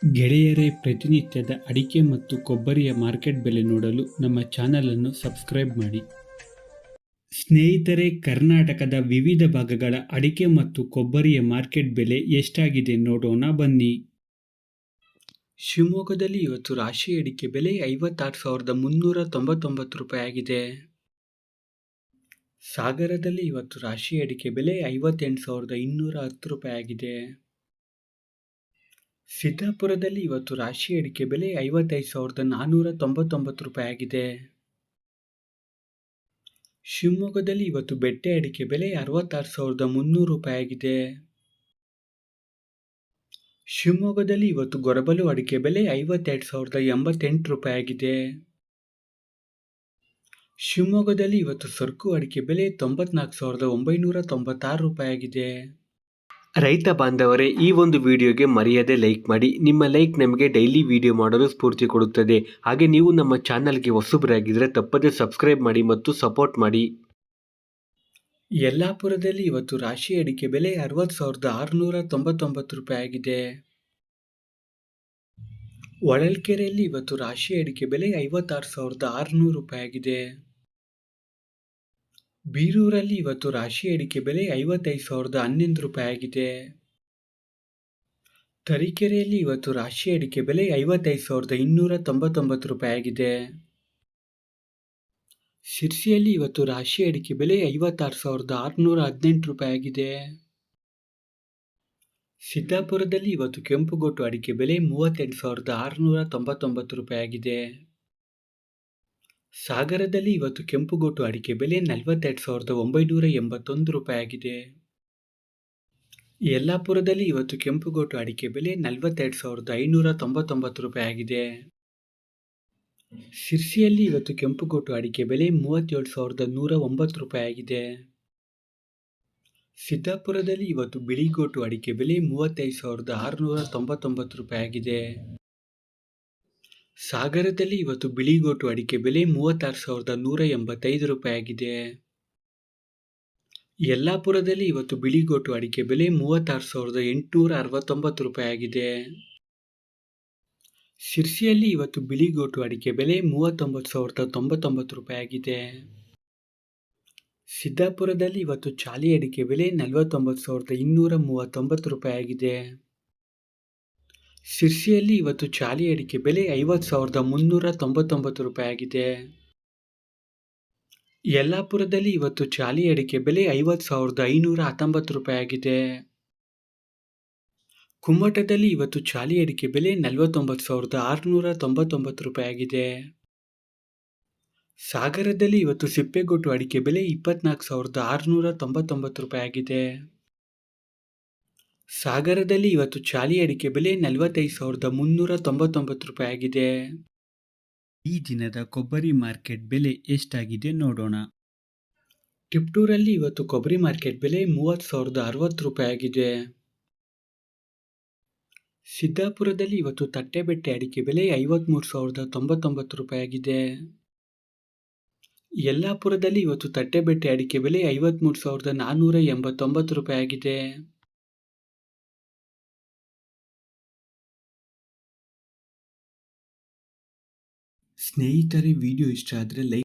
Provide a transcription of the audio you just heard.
ಗೆಳೆಯರೇ, ಪ್ರತಿನಿತ್ಯದ ಅಡಿಕೆ ಮತ್ತು ಕೊಬ್ಬರಿಯ ಮಾರ್ಕೆಟ್ ಬೆಲೆ ನೋಡಲು ನಮ್ಮ ಚಾನಲನ್ನು ಸಬ್ಸ್ಕ್ರೈಬ್ ಮಾಡಿ. ಸ್ನೇಹಿತರೆ, ಕರ್ನಾಟಕದ ವಿವಿಧ ಭಾಗಗಳ ಅಡಿಕೆ ಮತ್ತು ಕೊಬ್ಬರಿಯ ಮಾರ್ಕೆಟ್ ಬೆಲೆ ಎಷ್ಟಾಗಿದೆ ನೋಡೋಣ ಬನ್ನಿ. ಶಿವಮೊಗ್ಗದಲ್ಲಿ ಇವತ್ತು ರಾಶಿ ಅಡಿಕೆ ಬೆಲೆ 56,399 ರೂಪಾಯಿ ಆಗಿದೆ. ಸಾಗರದಲ್ಲಿ ಇವತ್ತು ರಾಶಿ ಅಡಿಕೆ ಬೆಲೆ 58,210 ರೂಪಾಯಿ ಆಗಿದೆ. ಸಿದ್ದಾಪುರದಲ್ಲಿ ಇವತ್ತು ರಾಶಿ ಅಡಿಕೆ ಬೆಲೆ 55,499 ರೂಪಾಯಿ ಆಗಿದೆ. ಶಿವಮೊಗ್ಗದಲ್ಲಿ ಇವತ್ತು ಬೆಟ್ಟೆ ಅಡಿಕೆ ಬೆಲೆ 66,300 ರೂಪಾಯಿ ಆಗಿದೆ. ಶಿವಮೊಗ್ಗದಲ್ಲಿ ಇವತ್ತು ಗೊರಬಲು ಅಡಿಕೆ ಬೆಲೆ 52,088 ರೂಪಾಯಿ ಆಗಿದೆ. ಶಿವಮೊಗ್ಗದಲ್ಲಿ ಇವತ್ತು ಸರ್ಕು ಅಡಿಕೆ ಬೆಲೆ 94,996 ರೂಪಾಯಿ ಆಗಿದೆ. ರೈತ ಬಾಂಧವರೇ, ಈ ಒಂದು ವಿಡಿಯೋಗೆ ಮರೆಯದೆ ಲೈಕ್ ಮಾಡಿ. ನಿಮ್ಮ ಲೈಕ್ ನಮಗೆ ಡೈಲಿ ವಿಡಿಯೋ ಮಾಡಲು ಸ್ಫೂರ್ತಿ ಕೊಡುತ್ತದೆ. ಹಾಗೆ ನೀವು ನಮ್ಮ ಚಾನಲ್ಗೆ ಹೊಸಬರಾಗಿದ್ದರೆ ತಪ್ಪದೆ ಸಬ್ಸ್ಕ್ರೈಬ್ ಮಾಡಿ ಮತ್ತು ಸಪೋರ್ಟ್ ಮಾಡಿ. ಯಲ್ಲಾಪುರದಲ್ಲಿ ಇವತ್ತು ರಾಶಿ ಅಡಿಕೆ ಬೆಲೆ 60,699 ರೂಪಾಯಿ ಆಗಿದೆ. ಹೊಳಲ್ಕೆರೆಯಲ್ಲಿ ಇವತ್ತು ರಾಶಿ ಅಡಿಕೆ ಬೆಲೆ 56,600 ರೂಪಾಯಿ ಆಗಿದೆ. ಬೀರೂರಲ್ಲಿ ಇವತ್ತು ರಾಶಿ ಅಡಿಕೆ ಬೆಲೆ 55,011 ರೂಪಾಯಿ ಆಗಿದೆ. ತರೀಕೆರೆಯಲ್ಲಿ ಇವತ್ತು ರಾಶಿ ಅಡಿಕೆ ಬೆಲೆ 55,299 ರೂಪಾಯಿ ಆಗಿದೆ. ಶಿರ್ಸಿಯಲ್ಲಿ ಇವತ್ತು ರಾಶಿ ಅಡಿಕೆ ಬೆಲೆ 56,618 ರೂಪಾಯಿ ಆಗಿದೆ. ಸಿದ್ದಾಪುರದಲ್ಲಿ ಇವತ್ತು ಕೆಂಪುಗೋಟು ಅಡಿಕೆ ಬೆಲೆ 38,699 ರೂಪಾಯಿ ಆಗಿದೆ. ಸಾಗರದಲ್ಲಿ ಇವತ್ತು ಕೆಂಪುಗೋಟು ಅಡಿಕೆ ಬೆಲೆ 42,981 ರೂಪಾಯಿ ಆಗಿದೆ. ಯಲ್ಲಾಪುರದಲ್ಲಿ ಇವತ್ತು ಕೆಂಪುಗೋಟು ಅಡಿಕೆ ಬೆಲೆ 42,599 ರೂಪಾಯಿ ಆಗಿದೆ. ಶಿರ್ಸಿಯಲ್ಲಿ ಇವತ್ತು ಕೆಂಪುಗೋಟು ಅಡಿಕೆ ಬೆಲೆ 37,109 ರೂಪಾಯಿ ಆಗಿದೆ. ಸಿದ್ದಾಪುರದಲ್ಲಿ ಇವತ್ತು ಬಿಳಿಗೋಟು ಅಡಿಕೆ ಬೆಲೆ 35,699 ರೂಪಾಯಿ ಆಗಿದೆ. ಸಾಗರದಲ್ಲಿ ಇವತ್ತು ಬಿಳಿಗೋಟು ಅಡಿಕೆ ಬೆಲೆ 36,185 ರೂಪಾಯಿ ಆಗಿದೆ. ಯಲ್ಲಾಪುರದಲ್ಲಿ ಇವತ್ತು ಬಿಳಿಗೋಟು ಅಡಿಕೆ ಬೆಲೆ 36,869 ರೂಪಾಯಿ ಆಗಿದೆ. ಶಿರ್ಸಿಯಲ್ಲಿ ಇವತ್ತು ಬಿಳಿಗೋಟು ಅಡಿಕೆ ಬೆಲೆ 39,099 ರೂಪಾಯಿ ಆಗಿದೆ. ಸಿದ್ದಾಪುರದಲ್ಲಿ ಇವತ್ತು ಚಾಲಿ ಅಡಿಕೆ ಬೆಲೆ 49,239 ರೂಪಾಯಿ ಆಗಿದೆ. ಶಿರ್ಸಿಯಲ್ಲಿ ಇವತ್ತು ಚಾಲಿ ಅಡಿಕೆ ಬೆಲೆ 50,399 ರೂಪಾಯಿ ಆಗಿದೆ. ಯಲ್ಲಾಪುರದಲ್ಲಿ ಇವತ್ತು ಚಾಲಿ ಅಡಿಕೆ ಬೆಲೆ 50,519 ರೂಪಾಯಿ ಆಗಿದೆ. ಕುಮ್ಮಟದಲ್ಲಿ ಇವತ್ತು ಚಾಲಿ ಅಡಿಕೆ ಬೆಲೆ 49,699 ರೂಪಾಯಿ ಆಗಿದೆ. ಸಾಗರದಲ್ಲಿ ಇವತ್ತು ಸಿಪ್ಪೆಗೋಟು ಅಡಿಕೆ ಬೆಲೆ 24,699 ರೂಪಾಯಿ ಆಗಿದೆ. ಸಾಗರದಲ್ಲಿ ಇವತ್ತು ಚಾಲಿ ಅಡಿಕೆ ಬೆಲೆ 45,399 ರೂಪಾಯಿ ಆಗಿದೆ. ಈ ದಿನದ ಕೊಬ್ಬರಿ ಮಾರ್ಕೆಟ್ ಬೆಲೆ ಎಷ್ಟಾಗಿದೆ ನೋಡೋಣ. ಟಿಪ್ಟೂರಲ್ಲಿ ಇವತ್ತು ಕೊಬ್ಬರಿ ಮಾರ್ಕೆಟ್ ಬೆಲೆ 30,060 ರೂಪಾಯಿ ಆಗಿದೆ. ಸಿದ್ದಾಪುರದಲ್ಲಿ ಇವತ್ತು ತಟ್ಟೆಬೆಟ್ಟೆ ಅಡಿಕೆ ಬೆಲೆ 53,099 ರೂಪಾಯಿ ಆಗಿದೆ. ಯಲ್ಲಾಪುರದಲ್ಲಿ ಇವತ್ತು ತಟ್ಟೆಬೆಟ್ಟೆ ಅಡಿಕೆ ಬೆಲೆ 53,489 ರೂಪಾಯಿ ಆಗಿದೆ. ಸ್ನೇಹಿತರೆ, ವಿಡಿಯೋ ಇಷ್ಟ ಆದರೆ ಲೈಕ್